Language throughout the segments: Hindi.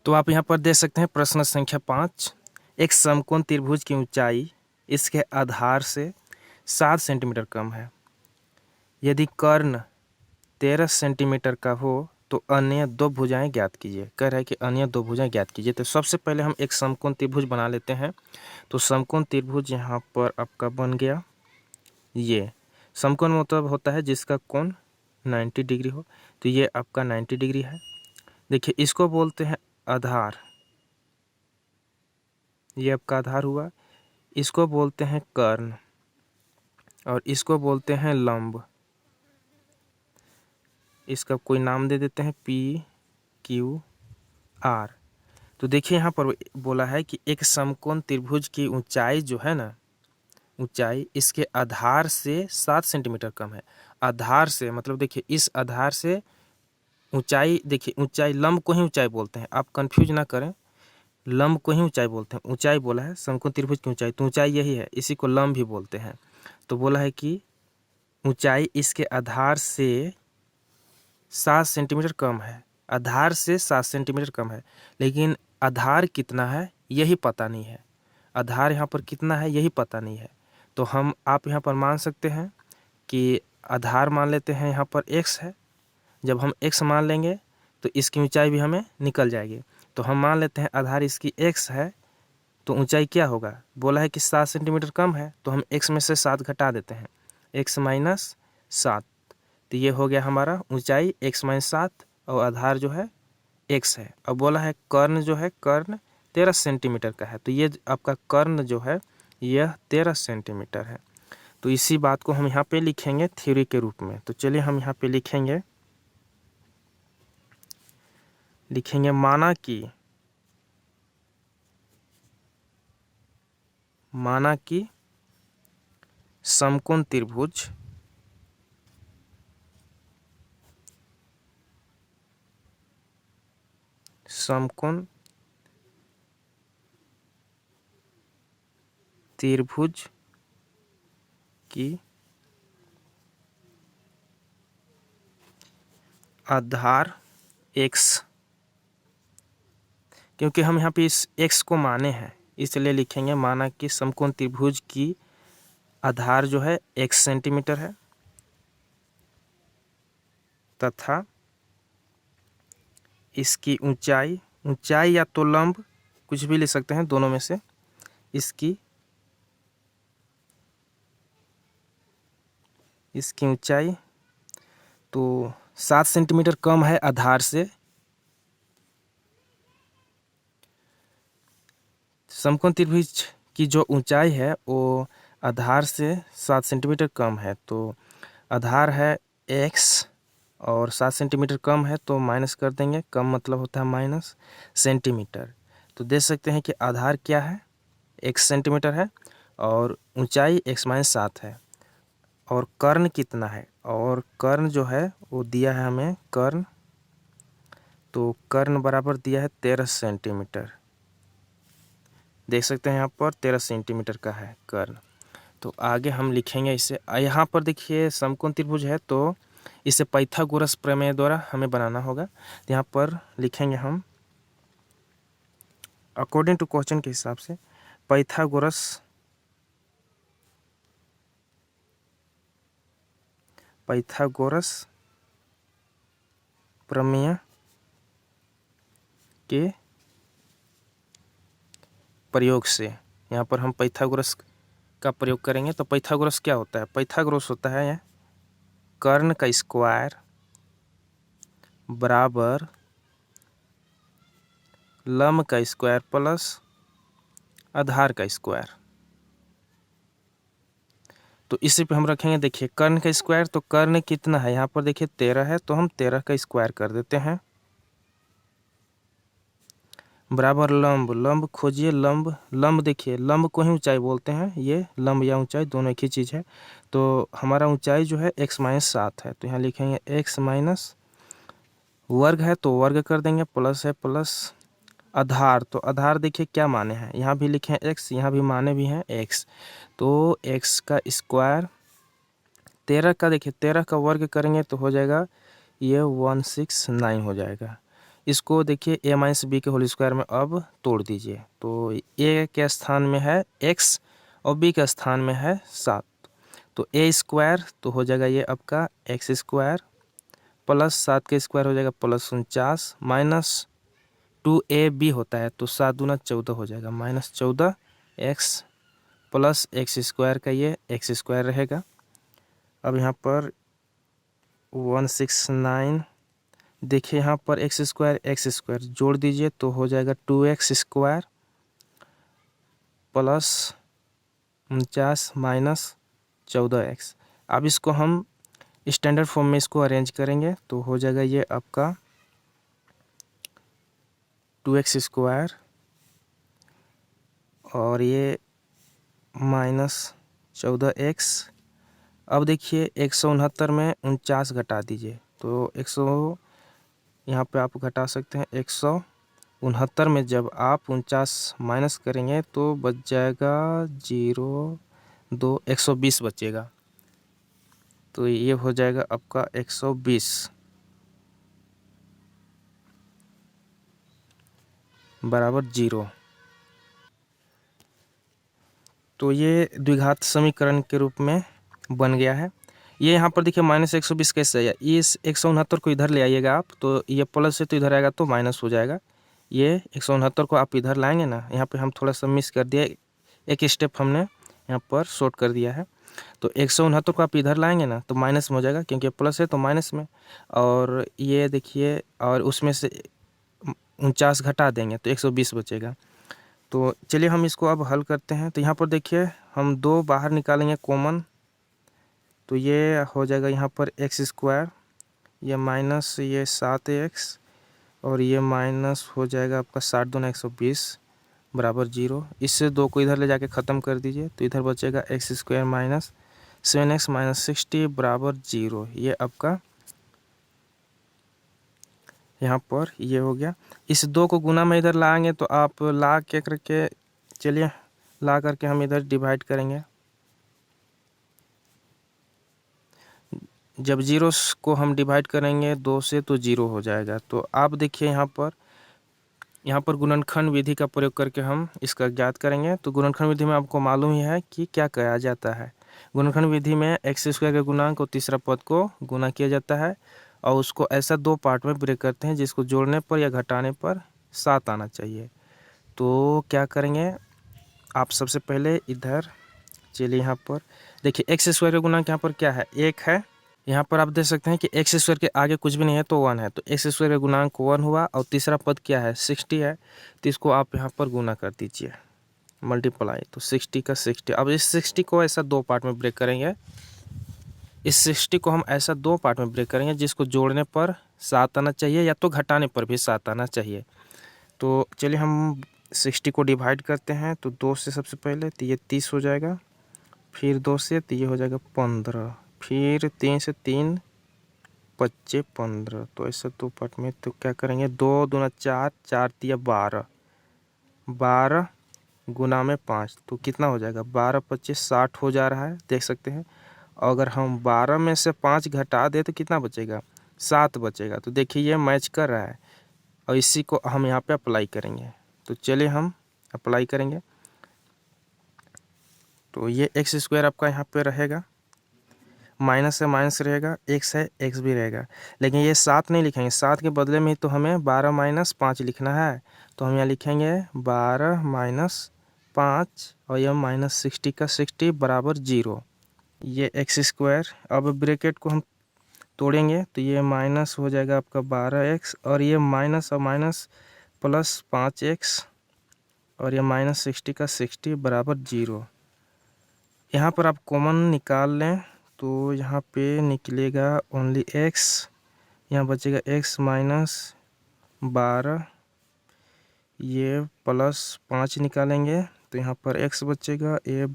तो आप यहाँ पर देख सकते हैं प्रश्न संख्या 5। एक समकोण त्रिभुज की ऊंचाई इसके आधार से 7 सेंटीमीटर कम है। यदि कर्ण 13 सेंटीमीटर का हो तो अन्य दो भुजाएं ज्ञात कीजिए। कह रहा है कि अन्य दो भुजाएं ज्ञात कीजिए। तो सबसे पहले हम एक समकोण त्रिभुज बना लेते हैं। तो समकोण त्रिभुज यहाँ पर आपका बन गया। ये समकोण मतलब होता है जिसका कोण 90 डिग्री हो। तो ये आपका 90 डिग्री है। देखिए इसको बोलते हैं आधार, ये आपका आधार हुआ। इसको बोलते हैं कर्ण और इसको बोलते हैं लंब। इसका कोई नाम दे देते हैं PQR। तो देखिए यहाँ पर बोला है कि एक समकोण त्रिभुज की ऊंचाई जो है ना, ऊंचाई इसके आधार से 7 सेंटीमीटर कम है। आधार से मतलब देखिए इस आधार से ऊंचाई, देखिए ऊंचाई लंब को ही ऊंचाई बोलते हैं, आप कंफ्यूज ना करें। लंब को ही ऊंचाई बोलते हैं। ऊंचाई बोला है समकोण त्रिभुज की ऊंचाई, तो ऊंचाई यही है, इसी को लंब भी बोलते हैं। तो बोला है कि ऊंचाई इसके आधार से 7 सेंटीमीटर कम है। आधार से 7 सेंटीमीटर कम है, लेकिन आधार कितना है यही पता नहीं है। आधार यहाँ पर कितना है यही पता नहीं है। तो आप यहाँ पर मान सकते हैं कि आधार मान लेते हैं यहाँ पर x है। जब हम x मान लेंगे तो इसकी ऊंचाई भी हमें निकल जाएगी। तो हम मान लेते हैं आधार इसकी x है, तो ऊंचाई क्या होगा, बोला है कि 7 सेंटीमीटर कम है, तो हम x में से 7 घटा देते हैं, x माइनस 7। तो ये हो गया हमारा ऊंचाई x माइनस 7 और आधार जो है x है। अब बोला है कर्ण जो है, कर्ण 13 सेंटीमीटर का है। तो ये आपका कर्ण जो है यह 13 सेंटीमीटर है। तो इसी बात को हम यहाँ पे लिखेंगे थ्योरी के रूप में। तो चलिए हम यहाँ पे लिखेंगे माना कि समकोण त्रिभुज की आधार x, क्योंकि हम यहाँ पे इस x को माने हैं इसलिए लिखेंगे माना कि समकोण त्रिभुज की आधार जो है x सेंटीमीटर है तथा इसकी ऊंचाई या तो लंब, कुछ भी ले सकते हैं दोनों में से, इसकी ऊंचाई तो 7 सेंटीमीटर कम है आधार से। समकोण त्रिभुज की जो ऊंचाई है वो आधार से 7 सेंटीमीटर कम है। तो आधार है x और 7 सेंटीमीटर कम है, तो माइनस कर देंगे। कम मतलब होता है माइनस सेंटीमीटर। तो देख सकते हैं कि आधार क्या है, x सेंटीमीटर है और ऊंचाई x माइनस 7 है। और कर्ण कितना है, और कर्ण जो है वो दिया है हमें कर्ण, तो कर्ण बराबर दिया है 13 सेंटीमीटर। देख सकते हैं यहाँ पर 13 सेंटीमीटर का है कर्ण। तो आगे हम लिखेंगे इसे। यहाँ पर देखिए समकोण त्रिभुज है तो इसे पाइथागोरस प्रमेय द्वारा हमें बनाना होगा। तो यहाँ पर लिखेंगे हम अकॉर्डिंग टू क्वेश्चन के हिसाब से पाइथागोरस प्रमेय के प्रयोग से। यहाँ पर हम पाइथागोरस का प्रयोग करेंगे। तो पाइथागोरस क्या होता है, पाइथागोरस होता है कर्ण का स्क्वायर बराबर लंब का स्क्वायर प्लस आधार का स्क्वायर। तो इसी पे हम रखेंगे, देखिए कर्ण का स्क्वायर, तो कर्ण कितना है यहाँ पर देखिए 13 है, तो हम 13 का स्क्वायर कर देते हैं बराबर लंब खोजिए। लंब देखिए लंब को ही ऊंचाई बोलते हैं, ये लंब या ऊंचाई दोनों एक ही चीज़ है। तो हमारा ऊंचाई जो है x माइनस 7 है, तो यहाँ लिखेंगे x माइनस वर्ग है तो वर्ग कर देंगे, प्लस है प्लस आधार। तो आधार देखिए क्या माने हैं, यहाँ भी लिखे हैं x, यहाँ भी माने भी हैं x। तो x का स्क्वायर 13 का, देखिए 13 का वर्ग करेंगे तो हो जाएगा ये 169 हो जाएगा। इसको देखिए a माइनस बी के होल स्क्वायर में अब तोड़ दीजिए। तो a के स्थान में है x और b के स्थान में है 7, तो a स्क्वायर तो हो जाएगा ये आपका x स्क्वायर प्लस 7 के स्क्वायर हो जाएगा प्लस 49 माइनस 2ab होता है, तो 7 दूना 14 हो जाएगा minus 14x plus x square का ये एक्स स्क्वायर रहेगा। अब यहाँ पर 169 देखिए, यहाँ पर एक्स स्क्वायर जोड़ दीजिए तो हो जाएगा 2x square plus 49 minus 14x। अब इसको हम स्टैंडर्ड फॉर्म में इसको अरेंज करेंगे तो हो जाएगा ये आपका 2x स्क्वायर और ये माइनस 14x। अब देखिए 169 में 49 घटा दीजिए तो 100 यहाँ पे आप घटा सकते हैं। 169 में जब आप 49 माइनस करेंगे तो बच जाएगा 0 2 120 बचेगा, तो ये हो जाएगा आपका 120 बराबर 0। तो ये द्विघात समीकरण के रूप में बन गया है। ये यहाँ पर देखिए माइनस 120 कैसे आया, इस 169 को इधर ले आइएगा आप, तो ये प्लस से तो इधर आएगा तो माइनस हो जाएगा। ये 169 को आप इधर लाएंगे ना, यहाँ पे हम थोड़ा सा मिस कर दिया, एक स्टेप हमने यहाँ पर शॉर्ट कर दिया है। तो 169 को आप इधर लाएंगे ना तो माइनस में हो जाएगा, क्योंकि प्लस है तो माइनस में। और ये देखिए, और उसमें से 49 घटा देंगे तो 120 बचेगा। तो चलिए हम इसको अब हल करते हैं। तो यहाँ पर देखिए हम 2 बाहर निकालेंगे कॉमन, तो ये हो जाएगा यहाँ पर एक्स स्क्वायर, ये माइनस ये 7x और ये माइनस हो जाएगा आपका 60 दूना 120 बराबर 0। इससे 2 को इधर ले जाके ख़त्म कर दीजिए तो इधर बचेगा x square minus 7x minus 60 बराबर 0। ये आपका यहाँ पर ये हो गया। इस 2 को गुना में इधर लाएंगे तो आप ला के करके, चलिए ला करके हम इधर डिवाइड करेंगे। जब 0 को हम डिवाइड करेंगे 2 से तो 0 हो जाएगा। तो आप देखिए यहाँ पर गुणनखंड विधि का प्रयोग करके हम इसका ज्ञात करेंगे। तो गुणनखंड विधि में आपको मालूम ही है कि क्या कहा जाता है। गुणनखंड विधि में एक्स स्क्वायर के गुणांक और तीसरा पद को गुना किया जाता है और उसको ऐसा 2 पार्ट में ब्रेक करते हैं जिसको जोड़ने पर या घटाने पर 7 आना चाहिए। तो क्या करेंगे आप, सबसे पहले इधर चलिए यहाँ पर देखिए एक्स स्क्वायर का गुणांक यहाँ पर क्या है, 1 है। यहाँ पर आप देख सकते हैं कि एक्स स्क्वायर के आगे कुछ भी नहीं है तो 1 है, तो एक्स स्क्वायर का गुणांक 1 हुआ और तीसरा पद क्या है 60 है, तो इसको आप यहाँ पर गुना कर दीजिए मल्टीप्लाई, तो 60 का 60। अब इस 60 को ऐसा 2 पार्ट में ब्रेक करेंगे, इस 60 को हम ऐसा 2 पार्ट में ब्रेक करेंगे जिसको जोड़ने पर 7 आना चाहिए या तो घटाने पर भी 7 आना चाहिए। तो चलिए हम 60 को डिवाइड करते हैं। तो 2 से सबसे पहले तो ये 30 हो जाएगा, फिर 2 से तो ये हो जाएगा 15, फिर 3 से 3 25 15। तो ऐसा 2 पार्ट में तो क्या करेंगे, 2 दूना 4 4 तिया 12 12 गुना में 5 तो कितना हो जाएगा 12 25 60 हो जा रहा है, देख सकते हैं। अगर हम 12 में से 5 घटा दे तो कितना बचेगा 7 बचेगा। तो देखिए ये मैच कर रहा है और इसी को हम यहाँ पे अप्लाई करेंगे। तो चलिए हम अप्लाई करेंगे। तो ये एक्स स्क्वायर आपका यहाँ पे रहेगा, माइनस से माइनस रहेगा, एक्स है एक्स भी रहेगा, लेकिन ये 7 नहीं लिखेंगे, 7 के बदले में तो हमें 12 माइनस 5 लिखना है। तो हम यहाँ लिखेंगे 12 माइनस 5 और यह माइनस 60 का 60 बराबर 0। ये एक्स स्क्वायर, अब ब्रैकेट को हम तोड़ेंगे तो ये माइनस हो जाएगा आपका 12x और ये माइनस और माइनस प्लस 5x और ये माइनस 60 का 60 बराबर 0। यहाँ पर आप कॉमन निकाल लें तो यहाँ पे निकलेगा ओनली x, यहाँ बचेगा x माइनस 12, ये प्लस 5 निकालेंगे तो यहाँ पर x बचेगा, ये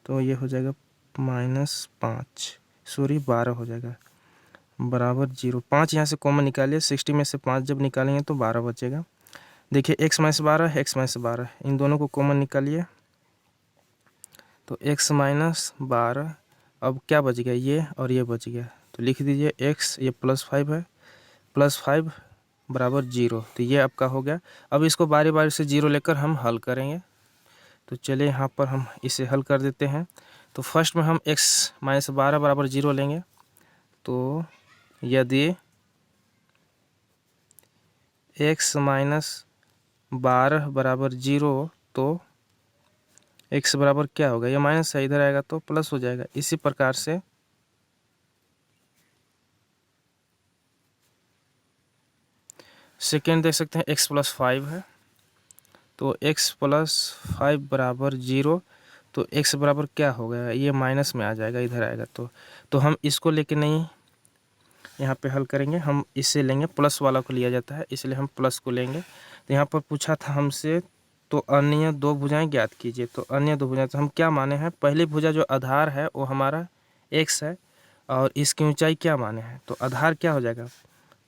तो ये हो जाएगा माइनस 5 सॉरी 12 हो जाएगा बराबर 0। 5 यहाँ से कॉमन निकालिए, 60 में से 5 जब निकालेंगे तो 12 बचेगा। देखिए x माइनस 12 x माइनस 12 इन दोनों को कॉमन निकालिए तो x माइनस 12, अब क्या बच गया ये और ये बच गया, तो लिख दीजिए x, ये +5 है, +5 बराबर 0। तो ये आपका हो गया। अब इसको बारी बारी से 0 लेकर हम हल करेंगे। तो चलिए यहाँ पर हम इसे हल कर देते हैं। तो फर्स्ट में हम x - 12 बराबर 0 लेंगे। तो यदि x - 12 बराबर 0 तो x बराबर क्या होगा, ये माइनस है, इधर आएगा तो प्लस हो जाएगा। इसी प्रकार से सेकेंड देख सकते हैं x + 5 है। तो x + 5 बराबर 0। तो x बराबर क्या हो गया, ये माइनस में आ जाएगा, इधर आएगा तो हम इसको लेके नहीं यहाँ पे हल करेंगे, हम इससे लेंगे। प्लस वाला को लिया जाता है इसलिए हम प्लस को लेंगे। तो यहाँ पर पूछा था हमसे, तो अन्य दो भुजाएं ज्ञात कीजिए। तो अन्य दो भुजाएं, तो हम क्या माने हैं, पहली भुजा जो आधार है वो हमारा x है और इसकी ऊंचाई क्या माने हैं, तो आधार क्या हो जाएगा।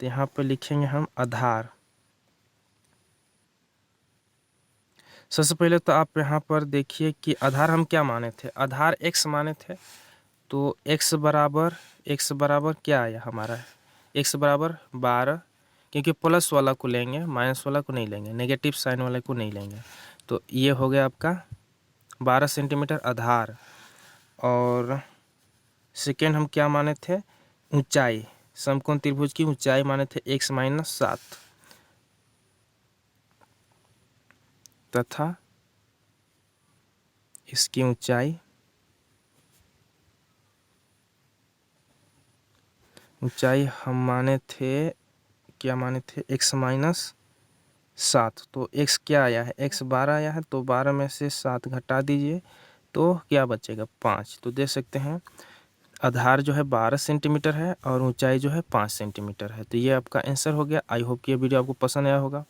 तो यहाँ पर लिखेंगे हम आधार। सबसे पहले तो आप यहाँ पर देखिए कि आधार हम क्या माने थे, आधार x माने थे। तो x बराबर क्या आया हमारा, x बराबर 12, क्योंकि प्लस वाला को लेंगे, माइनस वाला को नहीं लेंगे, नेगेटिव साइन वाले को नहीं लेंगे। तो ये हो गया आपका 12 सेंटीमीटर आधार। और सेकेंड हम क्या माने थे, ऊंचाई, समकोण त्रिभुज की ऊंचाई माने थे x - 7 तथा इसकी ऊंचाई हम माने थे, क्या माने थे, x - 7। तो x क्या आया है, x 12 आया है। तो 12 में से 7 घटा दीजिए तो क्या बचेगा, 5। तो देख सकते हैं आधार जो है 12 सेंटीमीटर है और ऊंचाई जो है 5 सेंटीमीटर है। तो ये आपका आंसर हो गया। आई होप कि ये वीडियो आपको पसंद आया होगा।